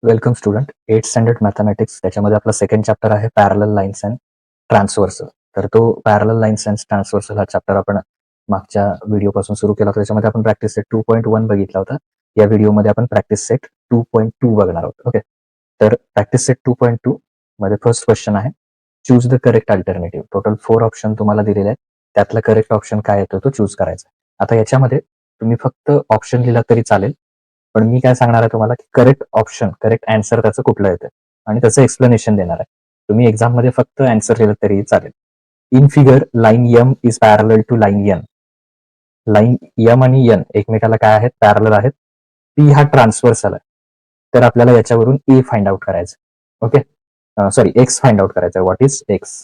Welcome student. 8th standard mathematics त्याच्यामध्ये आपला second chapter आहे पॅरलल लाईन्स अँड ट्रान्सव्हर्सल. तर तो पॅरलल लाईन्स अँड ट्रान्सव्हर्सल हा चॅप्टर आपण मागच्या व्हिडिओपासून सुरू केला होता. त्याच्यामध्ये आपण प्रॅक्टिस सेट 2.1 बघितला होता. या व्हिडिओमध्ये आपण प्रॅक्टिस सेट 2.2 बघणार आहोत. ओके, तर प्रॅक्टिस सेट 2.2 मध्ये फर्स्ट क्वेश्चन आहे, choose the correct alternative. Total 4 option तुम्हाला दिलेले आहेत. त्यातला करेक्ट ऑप्शन काय येतो तो चूज करायचा. आता याच्यामध्ये तुम्ही फक्त ऑप्शन लिहिला तरी चालेल, पण मी काय सांगणार आहे तुम्हाला की करेक्ट ऑप्शन, करेक्ट आन्सर त्याचं कुठलं येतं आणि त्याचं एक्सप्लेनेशन देणार आहे. तुम्ही एक्झाम मध्ये फक्त आन्सर लिहिलं तरी चालेल. In figure line m is parallel to line n. Line m आणि एन एकमेकाला काय आहेत, पॅरलल आहेत. पी हा ट्रान्सव्हर्सल आहे. तर आपल्याला याच्यावरून ए फाइंड आउट करायचं. Okay, sorry, X find out करायचं. What is X?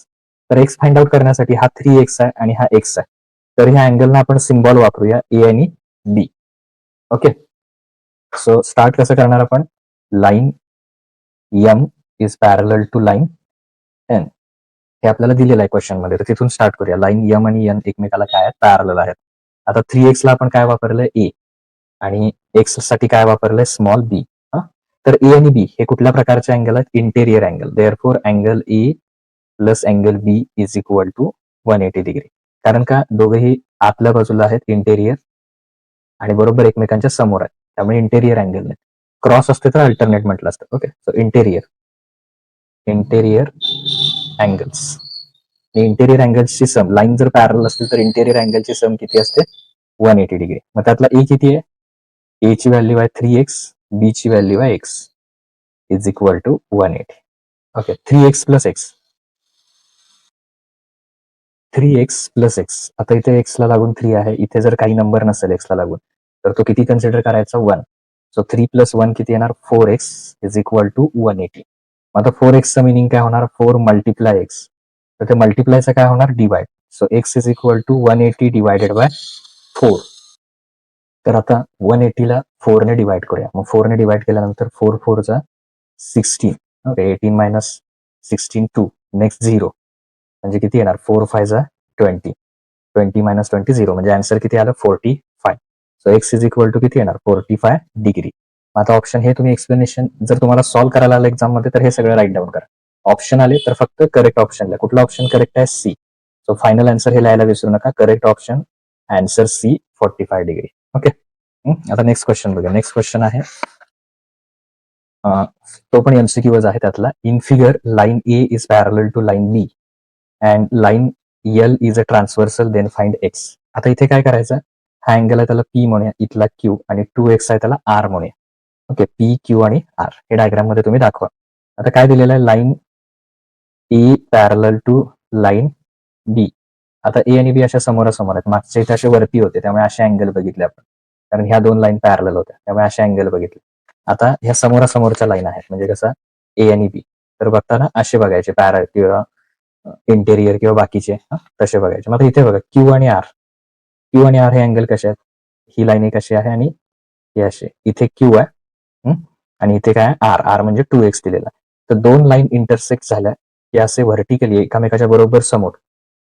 तर एक्स फाइंड आउट करण्यासाठी हा 3x आहे आणि हा एक्स आहे. तर ह्या अँगलला आपण सिम्बॉल वापरूया ए आणि बी. ओके, सो स्टार्ट कसं करणार आपण? Line m is parallel to line n, हे आपल्याला दिलेलं आहे क्वेश्चन मध्ये. तर तिथून स्टार्ट करूया. लाईन एम आणि एन एकमेकाला काय आहेत, पॅरलल आहेत. आता 3x ला आपण काय वापरलंय, ए, आणि एक्स साठी काय वापरलंय, स्मॉल बी. तर ए आणि बी हे कुठल्या प्रकारचे अँगल आहेत, interior angle. Therefore angle A plus angle B is equal to 180 degree. कारण का दोघेही आतल्या बाजूला आहेत, इंटेरियर, आणि बरोबर एकमेकांच्या समोर आहेत, त्यामुळे इंटेरियर अँगल. क्रॉस असते तर अल्टरनेट म्हटलं असतं. Okay, so interior angles. Interior अँगल्सची सम, लाईन जर पॅरल असतील तर इंटेरियर अँगलची सम किती असते, 180 डिग्री. मग त्यातला ए किती आहे, ए ची व्हॅल्यू आहे 3x, बी ची व्हॅल्यू आहे x, is equal to 180. Okay, 3x plus x, 3x plus x. आता इथे x ला लागून 3 आहे. इथे जर काही नंबर नसेल x ला लागून तर तो किती कन्सिडर करायचा, 1. सो 3 प्लस 1 किती येणार, 4x इज इक्वल टू 180. आता 4x मिनिंग काय होणार, 4 मल्टिप्लाय एक्स. तर ते मल्टिप्लायचं काय होणार, divide. So x is equal to 180 divided by 4. तर आता 180 ला 4 ने डिवाइड करूया. मग 4 ने डिवाइड केल्यानंतर 4 4 चा 16. ओके, 18 मायनस 16 2, नेक्स्ट 0, म्हणजे किती येणार, 4 5 जा 20, 20 मायनस 20 0, म्हणजे आन्सर किती आलं, 45. So x is equal to किती येणार, 45 डिग्री. आता ऑप्शन हे तुम्ही एक्सप्लेनेशन जर तुम्हाला सॉल्व्ह करायला आलं एक्झाम मध्ये तर हे सगळं राईट डाऊन करा. ऑप्शन आले तर फक्त करेक्ट ऑप्शन लिहा. कुठला ऑप्शन करेक्ट आहे, सी. सो फायनल आन्सर हे लिहायला विसरू नका. Correct option answer c, 45 degree. Okay, आता नेक्स्ट क्वेश्चन बघा. नेक्स्ट क्वेश्चन आहे, तो पण एमसीक्यूज आहे त्यातला. In figure line A is parallel to line b and line l is a transversal, then find x. आता इथे काय करायचं, हा अँगल आहे त्याला पी म्हणूया, इथला क्यू, आणि 2x आहे त्याला आर म्हणूया. ओके, पी क्यू आणि आर हे डायग्राम मध्ये तुम्ही दाखवा. आता काय दिलेलं आहे, line A parallel to line B. आता ए आणि बी अशा समोरासमोर आहेत. मागच्या इथे असे वरती होते, त्यामुळे असे अँगल बघितले आपण, कारण ह्या दोन लाईन पॅरलल होत्या, त्यामुळे असे अँगल बघितले. आता ह्या समोरासमोरच्या लाईन आहेत, म्हणजे कसं ए आणि बी. तर बघताना असे बघायचे, पॅरल किंवा इंटेरियर किंवा बाकीचे तसे बघायचे. मग इथे बघा, क्यू आणि आर, क्यू आणि आर हे अँगल कसे आहेत, ही लाईन कशी आहे आणि हे असे. इथे क्यू आहे आणि इथे काय आहे, आर. आर म्हणजे 2x दिलेला. तर दोन लाईन इंटरसेक्ट झाल्या की असे व्हर्टिकली एकामेकाच्या बरोबर समोर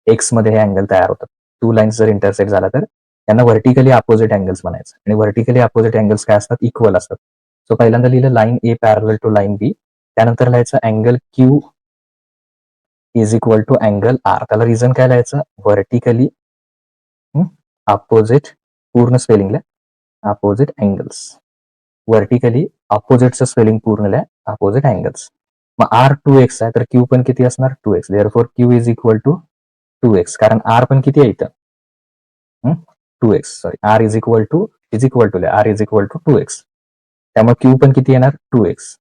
एक्स मध्ये हे अँगल तयार होतात. टू लाईन्स जर इंटरसेक्ट झाला तर त्यांना व्हर्टिकली अपोजिट अँगल्स म्हणायचं. आणि व्हर्टिकली अपोजिट अँगल्स काय असतात, इक्वल असतात. सो पहिल्यांदा लिहिलं line A parallel to line B, त्यानंतर लिहायचं angle Q is equal to angle R. त्याला रिझन काय लिहायचं, व्हर्टिकली अपोजिट, पूर्ण स्पेलिंग लिहा, अपोजिट अँगल्स. व्हर्टिकली अपोजिटचं स्पेलिंग पूर्ण लिहा, अपोजिट अँगल्स. मग आर 2x आहे तर क्यू पण किती असणार, 2x. Therefore Q is equal to 2x, कारण आर पण किती आहे इथं, 2x. Sorry, R is equal to लिहा, R is equal to 2x. त्यामुळे क्यू पण किती येणार, 2x.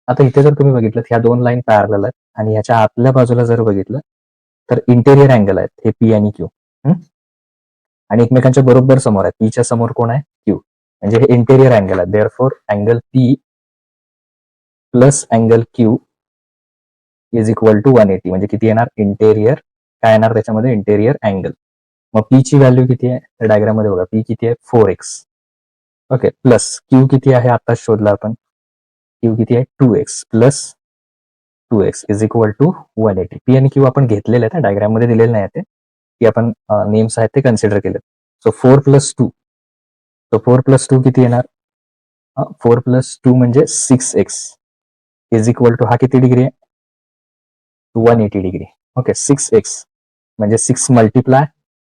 आता इथे जर तुम्ही बघितलं, ह्या दोन लाईन पॅरलल आहेत आणि ह्याच्या आतल्या बाजूला जर बघितलं तर इंटेरियर अँगल आहेत हे पी आणि क्यू, आणि एकमेकांच्या बरोबर समोर आहेत. पीच्या समोर कोण आहे, क्यू, म्हणजे हे इंटेरियर अँगल आहे. Therefore angle p plus angle Q is equal to 180, म्हणजे किती येणार, इंटेरियर, काय येणार त्याच्यामध्ये, इंटेरियर अँगल. मग पी ची व्हॅल्यू किती आहे, तर डायग्राम मध्ये बघा, पी किती आहे, 4x. ओके, प्लस क्यू किती आहे, आता शोधला आपण, क्यू किती आहे, 2x, plus 2x is equal to 180. P आणि क्यू आपण घेतलेले आहेत, डायग्राम मध्ये दिलेले नाही ते, की आपण नेम्स आहेत ते कन्सिडर केले. सो 4 प्लस 2, सो 4 प्लस 2 किती येणार, 4 प्लस 2 म्हणजे 6x. इज इक्वल टू हा किती डिग्री आहे 180 डिग्री. ओके 6x म्हणजे 6 मल्टिप्लाय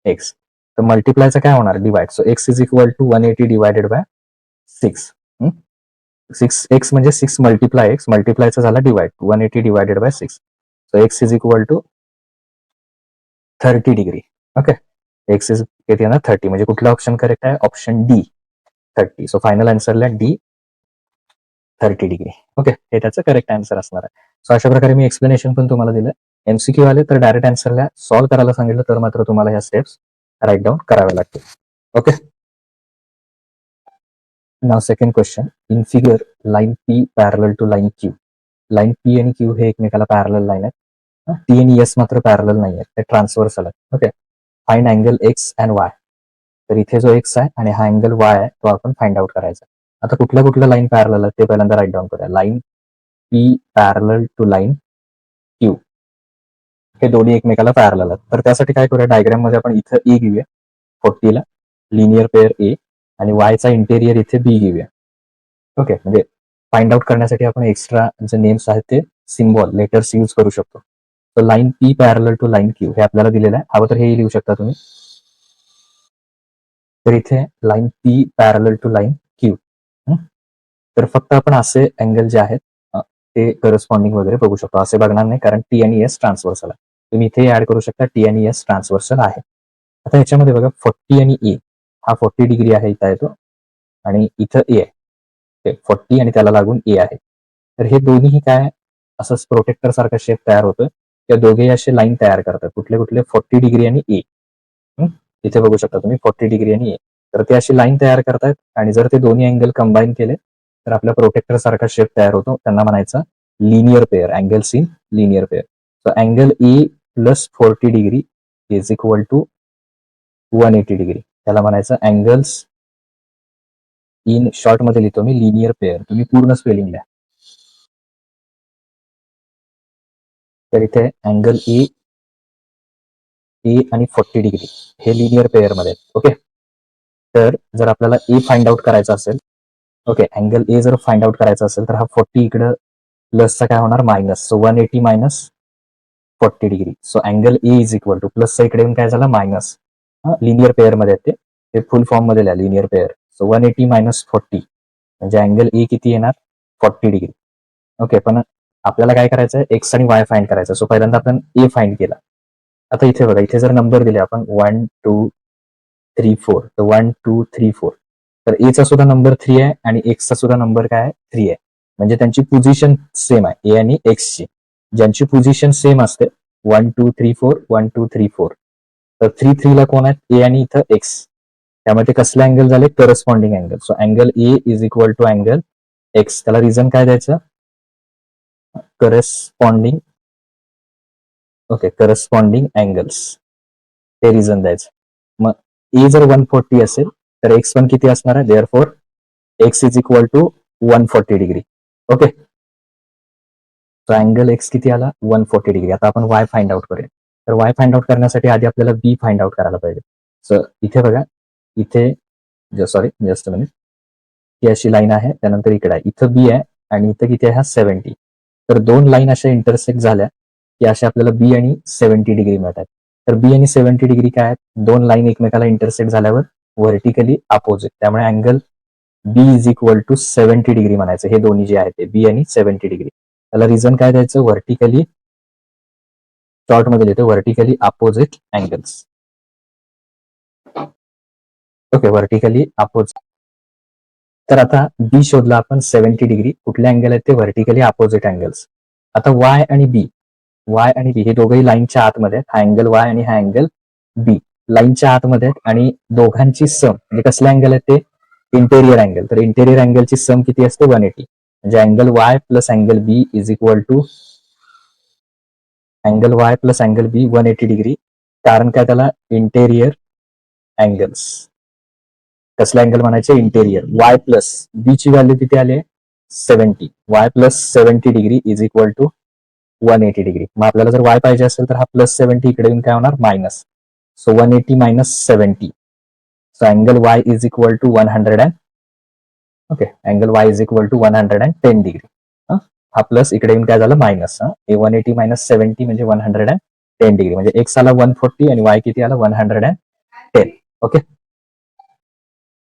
एक्स. तर मल्टिप्लायचं काय होणार divide. So x is equal to 180 divided by 6. 6x म्हणजे 6 मल्टिप्लाय एक्स, मल्टिप्लायचा झाला divide 180 divided by 6. So x is equal to 30 degree. Okay X is किती येणार 30 म्हणजे कुठला ऑप्शन करेक्ट आहे ऑप्शन डी 30. सो फायनल आन्सरला डी 30 डिग्री. ओके हे त्याचं करेक्ट आन्सर असणार आहे. सो अशा प्रकारे मी एक्सप्लेनेशन पण तुम्हाला दिलं. एमसीक्यू आले तर डायरेक्ट आन्सरला सॉल्व्ह करायला सांगितलं तर मात्र तुम्हाला ह्या स्टेप्स राईट डाऊन कराव्या लागतील. Okay now second question. In figure line P parallel to line Q. Line P आणि क्यू हे एकमेकाला पॅरल लाईन आहेत. टी आणि एस मात्र पॅरल नाही आहेत, ते ट्रान्सव्हर्सल आहेत. Okay find angle x and Y. तर इथे जो एक्स आहे आणि हा अँगल वाय आहे तो आपण फाइंड आउट करायचा. आता कुठल्या लाईन पॅरल आहे ते पहिल्यांदा राईट डाऊन करूया. Line P parallel to line Q हे दोन्ही एकमेकाला पॅरल आहेत. तर त्यासाठी काय करूया डायग्राम मध्ये आपण इथं ए घेऊया 40 ला लिनियर पेअर ए आणि वायचा इंटेरियर इथे बी घेऊया. ओके म्हणजे फाइंड आउट करण्यासाठी आपण एक्स्ट्रा जे नेम्स आहेत ते सिम्बॉल लेटर्स यूज करू शकतो. तर line P parallel to line Q हे आपल्याला दिलेलं आहे. हवं तर हे लिहू शकता तुम्ही. तर इथे line P parallel to line Q. तर फक्त आपण असे अँगल जे आहेत ते करस्पॉन्डिंग वगैरे बघू शकतो. असे बघणार नाही कारण टी आणि एस ट्रान्सव्हर्सल आहे. तुम्ही इथे ऍड करू शकता टी आणि एस ट्रान्सव्हर्सल आहे. आता ह्याच्यामध्ये बघा 40 आणि ए हा 40 डिग्री आहे इथं येतो आणि इथं ए आहे 40 आणि त्याला लागून ए आहे. तर हे दोन्हीही काय असंच प्रोटेक्टर सारखा शेप तयार होतोय. त्या दोघेही असे लाईन तयार करतात. कुठले 40 डिग्री आणि ए. इथे बघू शकता तुम्ही 40 डिग्री आणि ए. तर ते अशी लाईन तयार करतायत आणि जर ते दोन्ही अँगल कंबाईन केले तर आपल्या प्रोटेक्टर सारखा शेप तयार होतो. त्यांना म्हणायचं linear pair, angles in linear pair. So angle A plus 40 degree is equal to 180 degree. त्याला म्हणायचं अँगल्स इन शॉर्ट मध्ये लिहितो मी लिनियर पेअर. तुम्ही पूर्ण स्पेलिंग लिहा. तर इथे अँगल ए आणि 40 डिग्री हे लिनियर पेअर मध्ये आहेत. ओके तर जर आपल्याला ए फाइंड आउट करायचा असेल, ओके अँगल ए जर फाइंड आउट करायचा असेल तर हा 40 इकडं प्लसचा काय होणार minus. So 180 minus 40 degree. So angle A is equal to प्लसचा इकडे येऊन काय झाला मायनस. लिनियर पेअर मध्ये आहेत ते फुल फॉर्म मध्ये लिहा लिनियर पेअर. सो 180 मायनस 40 म्हणजे अँगल ए किती येणार 40 डिग्री. ओके पण आपल्याला काय करायचं आहे एक्स आणि वाय फाइंड करायचं. सो पहिल्यांदा आपण ए फाइंड केला. आता इथे बघा इथे जर नंबर दिले आपण 1 2 3 4 तर 1 2 3 4 तर एचा सुद्धा नंबर 3 आहे आणि एक्सचा सुद्धा नंबर काय आहे 3 आहे. म्हणजे त्यांची पोझिशन सेम आहे ए आणि एक्सची. ज्यांची पोझिशन सेम असते 1 2 3 4 1 2 3 4 तर 3 3 ला कोण आहेत ए आणि इथं एक्स. त्यामध्ये कसले अँगल झाले corresponding angle. So angle A is equal to angle X. त्याला रिझन काय द्यायचं करस्पॉन्डिंग. ओके करस्पॉन्डिंग अँगल्स ते रिझन द्यायचं. मग ए जर 140 असेल तर एक्स पण किती असणार आहे therefore X is equal to 140 degree. Okay तर अँगल एक्स किती आला 140 डिग्री. आता आपण वाय फाइंड आउट करूया. तर वाय फाइंड आउट करण्यासाठी आधी आपल्याला बी फाइंड आउट करायला पाहिजे. सो इथे बघा इथे सॉरी जस्ट मिनिट ही अशी लाईन आहे त्यानंतर इकडे आहे इथं बी आहे आणि इथं किती आहे हा 70. तर दोन लाईन अशा इंटरसेक्ट झाल्या की अशा आपल्याला बी आणि 70 डिग्री मिळतात. तर बी आणि 70 डिग्री काय आहेत दोन लाईन एकमेकाला इंटरसेक्ट झाल्यावर व्हर्टिकली अपोजिट. त्यामुळे angle B is equal to 70 degree म्हणायचं. हे दोन्ही जे आहेत ते बी आणि 70 डिग्री. त्याला रिझन काय द्यायचं व्हर्टिकली शॉर्ट मध्ये लिहितो vertically opposite angles. Okay vertically opposite. तर आता बी शोधला आपण 70 डिग्री. कुठले अँगल आहेत ते व्हर्टिकली अपोजिट अँगल्स. आता वाय आणि बी हे दोघंही लाईनच्या आतमध्ये आहेत. हा अँगल वाय आणि हा अँगल बी लाईनच्या आतमध्ये आहेत आणि दोघांची सम म्हणजे कसले अँगल आहेत ते इंटेरियर अँगल. तर इंटेरियर अँगलची सम किती असते 180. म्हणजे angle Y plus angle B is equal to angle Y plus angle B 180 degree. कारण काय त्याला इंटेरियर अँगल्स. कसला अँगल म्हणायचे इंटेरियर. वाय प्लस बी ची व्हॅल्यू किती आली 70. Y plus 70 degree is equal to 180 degree. मग आपल्याला जर वाय पाहिजे असेल तर हा प्लस 70 इकडे येऊन काय होणार minus. So 180 minus 70. So angle Y is equal to 100 okay angle Y is equal to 110 degree. हा प्लस इकडे येऊन काय झालं मायनस. हे 180 मायनस 70 म्हणजे 110 डिग्री, म्हणजे एक्स आला 140 आणि वाय किती आला 110. Okay.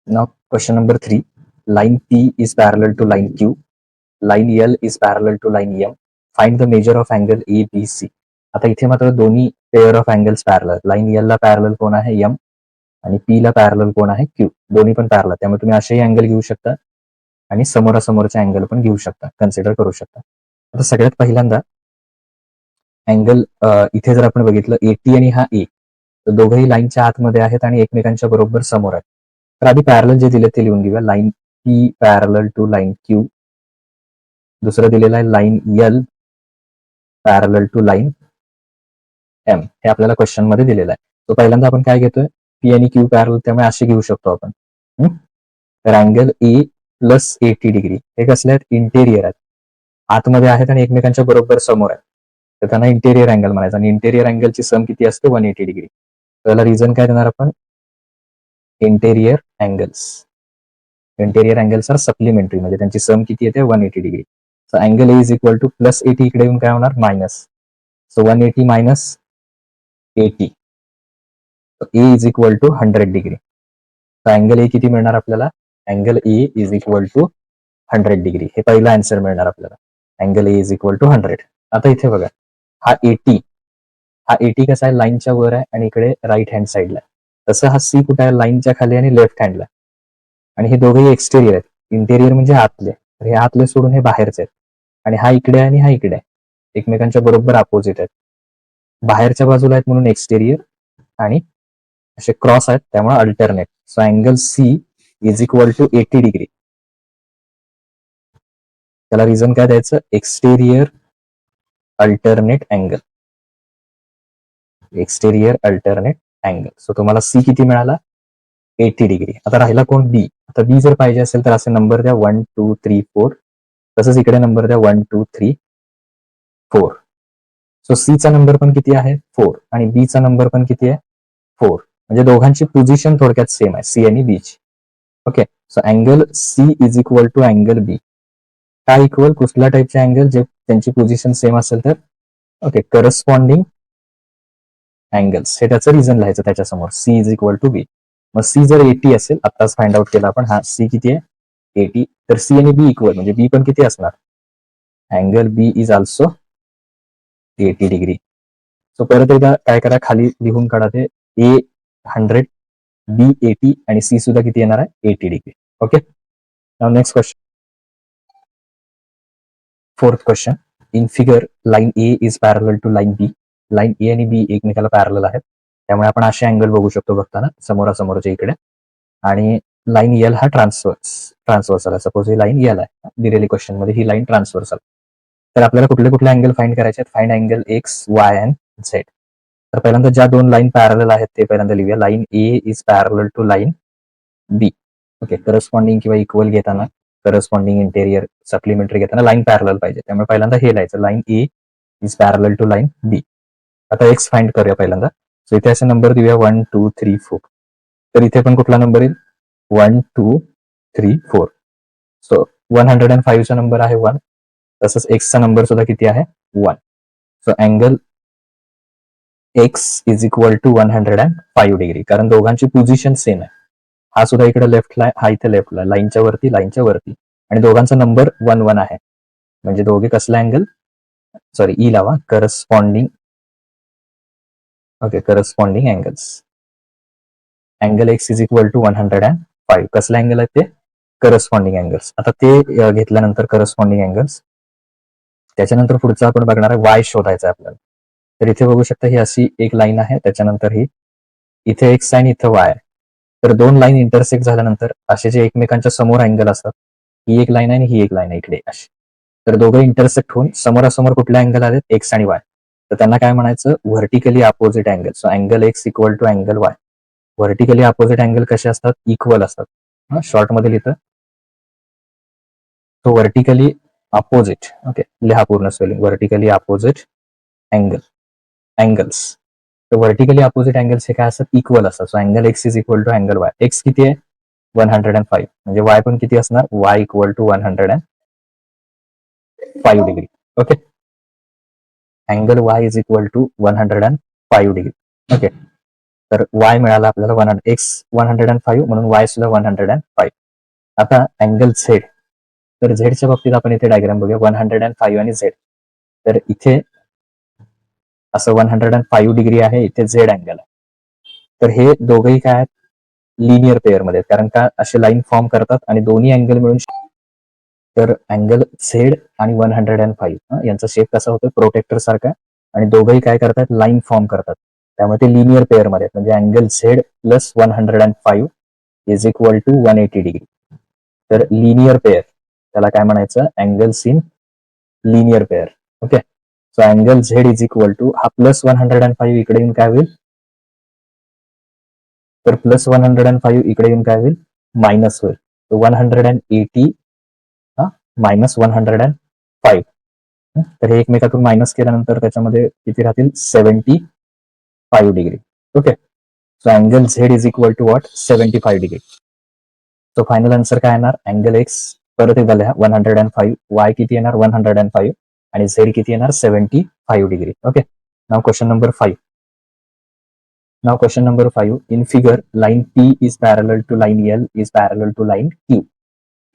Now question number 3. Line P is parallel to line Q. Line L is parallel to line M. Find the measure of angle ABC. आता इथे मात्र दोन्ही pair of angles parallel. Line L ला parallel कोण आहे M आणि P ला parallel कोण आहे Q. दोन्ही पण पॅरलल, त्यामुळे तुम्ही असेही अँगल घेऊ शकता आणि समोरासमोरचे अँगल पण घेऊ शकता, कन्सिडर करू शकता. आता सगळ्यात पहिल्यांदा अँगल इथे जर आपण बघितलं AT आणि हा A, तर दोघंही लाईनच्या आतमध्ये आहेत आणि एकमेकांच्या बरोबर समोर आहेत. तर आधी पॅरलल जे दिले ते लिहून घेऊया. Line P parallel to line Q. दुसरं दिलेलं आहे line L parallel to line M. हे आपल्याला क्वेश्चन मध्ये दिलेलं आहे. तो पहिल्यांदा आपण काय घेतोय, P आणि Q पॅरलल, त्यामुळे असे घेऊ शकतो आपण. तर अँगल A प्लस 80 डिग्री हे कसले आहेत, इंटेरियर आहेत, आतमध्ये आहेत आणि एकमेकांच्या बरोबर समोर आहेत, तर त्यांना इंटेरियर अँगल म्हणायचं. आणि इंटेरियर अँगलची सम किती असते 180 डिग्री. त्याला रिझन काय देणार आपण, interior angles. Interior angles are supplementary, म्हणजे त्यांची सम किती येते 180 degree. So angle A is equal to plus 80 इकडे येऊन काय होणार minus. So 180 minus 80, A is equal to 100 degree. तर अँगल ए किती मिळणार आपल्याला, angle A is equal to 100 degree. हे पहिला आन्सर मिळणार आपल्याला, angle A is equal to 100. आता इथे बघा, हा 80 कसा आहे, लाईनच्या वर आहे आणि इकडे राईट हँड साईडला आहे. तसं हा सी कुठे आहे, लाईनच्या खाली आणि लेफ्ट हँडला. आणि हे दोघेही एक्सटेरियर आहेत. इंटेरियर म्हणजे आतले, तर हे आतले सोडून हे बाहेरचे आहेत. आणि हा इकडे आणि हा इकडे आहे, एकमेकांच्या बरोबर अपोजिट आहेत. बाहेरच्या बाजूला आहेत म्हणून एक्सटेरियर आणि असे क्रॉस आहेत त्यामुळे alternate. So angle C is equal to 80 degree. त्याला रिझन काय द्यायचं, exterior alternate angle. Exterior alternate angle. So तुम्हाला सी किती मिळाला, 80 डिग्री. आता राहिला कोण, बी. आता बी जर पाहिजे असेल तर असे नंबर द्या 1 2 3 4. तसंच इकडे नंबर द्या 1 2 3 4. सो सी चा नंबर पण किती आहे 4 आणि बी चा नंबर पण किती आहे 4. म्हणजे दोघांची पोझिशन थोडक्यात सेम आहे, सी आणि बी ची. Okay. So angle C is equal to angle B. काय इक्वल, कुठल्या टाईपचे अँगल, जे त्यांची पोझिशन सेम असेल तर. ओके, करस्पॉन्डिंग अँगल्स, हे त्याचं रिझन लिहायचं त्याच्यासमोर, C is equal to be. मग सी जर 80 असेल, आताच फाइंड आउट केला आपण, हा सी किती आहे 80, तर सी आणि बी इक्वल, म्हणजे बी पण किती असणार, angle B is also 80 degree. So परत एकदा काय करा, खाली लिहून काढा ते, ए 100, बी 80 आणि सी सुद्धा किती येणार आहे 80 degree. Okay. Now next question, fourth question. In figure line A is parallel to line B. Line A आणि बी एकमेकाला पॅरलल आहेत, त्यामुळे आपण असे अँगल बघू शकतो बघताना समोरासमोरच्या इकडे. आणि लाईन एल हा ट्रान्सवर्सल आहे. सपोज ही लाईन एल आहे दिलेली क्वेश्चन मध्ये, ही लाईन ट्रान्सवर्सल. तर आपल्याला कुठले कुठले अँगल फाइंड करायचे आहेत, find angle x Y and Z. तर पहिल्यांदा ज्या दोन लाईन पॅरलल आहेत ते पहिल्यांदा लिहूया. Line A is parallel to line B. Okay, corresponding किंवा इक्वल घेताना, करस्पॉन्डिंग, इंटेरियर, सप्लिमेंटरी घेताना लाईन पॅरलल पाहिजे, त्यामुळे पहिल्यांदा हे लिहायचं, line A is parallel to line B. आता एक्स फाइंड करूया पहिल्यांदा. सो इथे असे नंबर देऊया 1 2 3 4. तर इथे पण कुठला नंबर येईल 1 2 3 4. सो 105 चा नंबर आहे 1. तसंच एक्सचा नंबर सुद्धा किती आहे 1. So angle X is equal to 105 degree, कारण दोघांची पोझिशन सेम आहे. हा सुद्धा इकडे लेफ्टला आहे, हा इथे लेफ्टला, लाईनच्या वरती, आणि दोघांचा नंबर 1 1 आहे, म्हणजे दोघे कसला अँगल, सॉरी ई लावा, corresponding. Okay, corresponding angles. Angle X is equal to 105, कसला अँगल आहे ते, करस्पॉन्डिंग अँगल्स. आता ते घेतल्यानंतर करस्पॉन्डिंग अँगल्स, त्याच्यानंतर पुढचं आपण बघणार आहे वाय शोधायचा आहे आपल्याला. तर इथे बघू शकता, ही अशी एक लाईन आहे, त्याच्यानंतर ही इथे एक्स आहे आणि इथं वाय आहे. तर दोन लाईन इंटरसेक्ट झाल्यानंतर असे जे एकमेकांच्या समोर अँगल असतात, ही एक लाईन आहे आणि ही एक लाईन आहे इकडे अशी, तर दोघं इंटरसेक्ट होऊन समोरासमोर कुठले अँगल आले, एक्स आणि वाय, तर त्यांना काय म्हणायचं, vertically opposite angle. So angle X equal to angle Y. Vertically opposite angle कसे असतात, इक्वल असतात. शॉर्ट मध्ये लिहितं, तो व्हर्टिकली अपोजिट. ओके, लिहा पूर्ण स्पेलिंग, व्हर्टिकली अपोजिट अँगल्स. तर व्हर्टिकली अपोजिट अँगल्स हे काय असतात, इक्वल असतात. So angle X is equal to angle Y. X किती आहे 105, म्हणजे वाय पण किती असणार, Y equal to 105. 105 degree. Okay, angle Y is equal to 105 degree. Okay, तर वाय मिळाला आपल्याला एक्स 105 म्हणून वाय सुद्धा 105. आता अँगल झेड, तर झेडच्या बाबतीत आपण इथे डायग्राम बघूया 105 आणि झेड. तर इथे असं 105 डिग्री आहे, इथे झेड अँगल आहे. तर हे दोघंही काय आहेत, लिनियर पेअर मध्ये, कारण का असे लाईन फॉर्म करतात आणि दोन्ही अँगल मिळून. तर अँगल झेड आणि 105 यांचा शेप कसा होतो, प्रोटेक्टर सारखा, आणि दोघंही काय करतात, लाईन फॉर्म करतात, त्यामुळे ते लिनियर पेअर मध्ये. म्हणजे angle Z plus 105 is equal to 180 degree. तर लिनियर पेअर, त्याला काय म्हणायचं, angles in linear pair. Okay, so angle Z is equal to, हा प्लस 105 इकडे येऊन काय होईल, तर प्लस 105 इकडे येऊन काय होईल, मायनस होईल. 180 मायनस 105. तर हे एकमेकातून मायनस केल्यानंतर त्याच्यामध्ये किती राहतील, 75 degree. Okay, so angle Z is equal to what, 75 degree. So final answer काय येणार, अँगल एक्स परत एकदा लिहा 105, वाय किती येणार 105, आणि झेड किती येणार 75 degree. Okay, now question number 5. Now question number 5. In figure, line P is parallel to line L is parallel to line Q.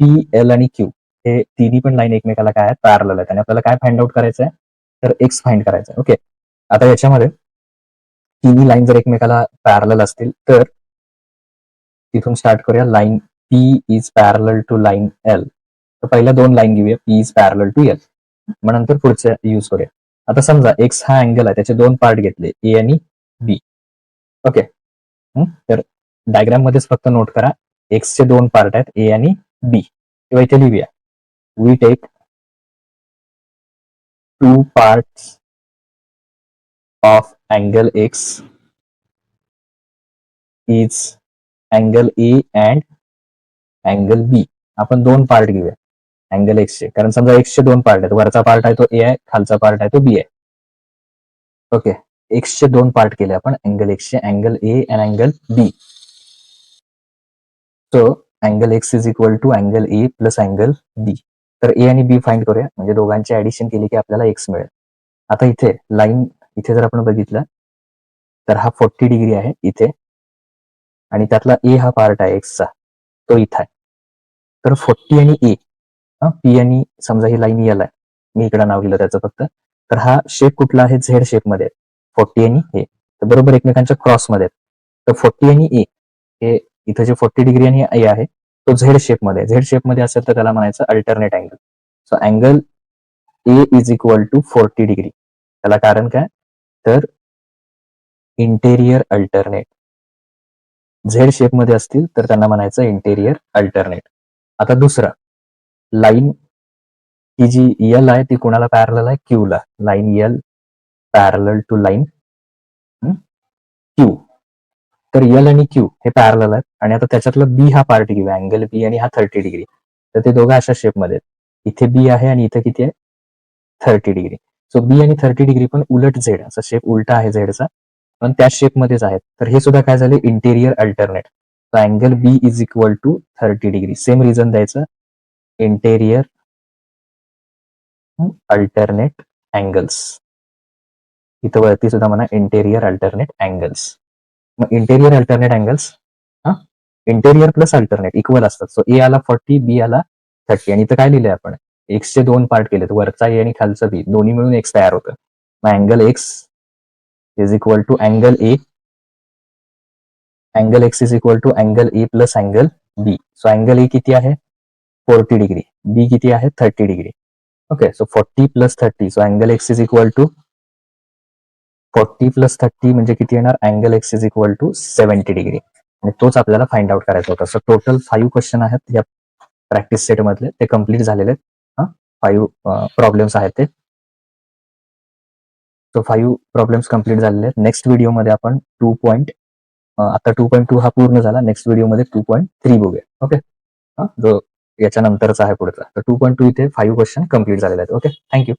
P, L आणि Q हे तिन्ही पण लाईन एकमेकाला काय आहेत, पॅरलल आहेत, आणि आपल्याला काय फाइंड आउट करायचं आहे, तर एक्स फाइंड करायचं आहे. ओके, आता याच्यामध्ये तिन्ही लाईन जर एकमेकाला पॅरलल असतील तर तिथून स्टार्ट करूया. Line P is parallel to line L. तर पहिल्या दोन लाईन घेऊया, P is parallel to L, मग नंतर पुढचे यूज करूया. आता समजा एक्स हा अँगल आहे, त्याचे दोन पार्ट घेतले, ए आणि बी. ओके, तर डायग्राम मध्येच फक्त नोट करा, एक्सचे दोन पार्ट आहेत, ए आणि बी, किंवा इथे लिहूया, we take two parts of angle X is angle A and angle B. आपण दोन पार्ट घेऊया अँगल एक्सचे, कारण समजा एक्सचे दोन पार्ट आहेत, वरचा पार्ट आहे तो ए आहे, खालचा पार्ट आहे तो बी आहे. ओके, एक्सचे दोन पार्ट केले आपण अँगल एक्सचे, angle A and angle B. So angle X is equal to angle A plus angle B. तर ए आणि बी फाइंड करूया, म्हणजे दोघांची ऍडिशन केली की आपल्याला एक्स मिळेल. आता इथे लाईन, इथे जर आपण बघितलं तर हा 40 डिग्री आहे इथे, आणि त्यातला ए हा पार्ट आहे एक्सचा, तो इथं आहे. तर 40 आणि ए, पी आणि समजा ही लाईन एल आहे, मी इकडे नाव लिहिलं त्याचं फक्त. तर हा शेप कुठला आहे, झेड शेप मध्ये, 40 आणि ए, तर बरोबर एकमेकांच्या क्रॉस मध्ये. तर 40 आणि ए हे इथं जे 40 डिग्री आणि ए आहे तो झेड शेप मध्ये, झेड शेप मध्ये असेल तर त्याला म्हणायचं alternate angle. So angle A is equal to 40 degree. त्याला कारण काय, तर इंटेरियर अल्टरनेट. झेड शेप मध्ये असतील तर त्यांना म्हणायचं इंटेरियर अल्टरनेट. आता दुसरा, लाईन ही जी एल आहे ती कोणाला पॅरलल आहे, क्यू ला. Line L parallel to line Q. तर एल आणि क्यू हे पॅरलल आहेत, आणि आता त्याच्यातलं बी हा पार्ट घेऊया, अँगल बी आणि हा 30 डिग्री. तर ते दोघं अशा शेप मध्ये, इथे बी आहे आणि इथे किती आहे 30 डिग्री. सो बी आणि 30 डिग्री पण उलट झेड, असा शेप उलटा आहे झेडचा, पण त्या शेप मध्येच आहेत. तर हे सुद्धा काय झाले, इंटेरियर अल्टरनेट. तर angle B is equal to 30 degree. Same reason द्यायचं, इंटेरियर अल्टरनेट अँगल्स. इथं वरती सुद्धा म्हणा इंटेरियर अल्टरनेट अँगल्स. मग interior alternate angles, interior plus alternate equal असतात. सो ए आला 40, बी आला 30, आणि इथं काय लिहिलंय आपण, एक्सचे दोन पार्ट केलेत, वरचा ए आणि खालचा बी, दोन्ही मिळून एक्स तयार होतं. मग angle X is equal to angle A, angle X is equal to angle A plus angle B. So angle A किती आहे 40 डिग्री, बी किती आहे 30 degree. Okay, so 40 plus 30, so angle X is equal to 40 plus 30 म्हणजे किती येणार, angle X is equal to 70 degree. आणि तोच आपल्याला फाइंड आउट करायचा होता. सो टोटल 5 क्वेश्चन आहेत या प्रॅक्टिस सेट मधले, ते कम्प्लीट झालेले आहेत. 5 प्रॉब्लेम्स आहेत ते. सो 5 प्रॉब्लेम्स कम्प्लीट झालेले आहेत. नेक्स्ट व्हिडिओमध्ये आपण आता 2.2 हा पूर्ण झाला, नेक्स्ट व्हिडिओमध्ये 2.3 बघूया. ओके, जो याच्यानंतरचा आहे पुढचा. तर 2.2 इथे 5 क्वेश्चन कम्प्लीट झालेले आहेत. Okay, thank you.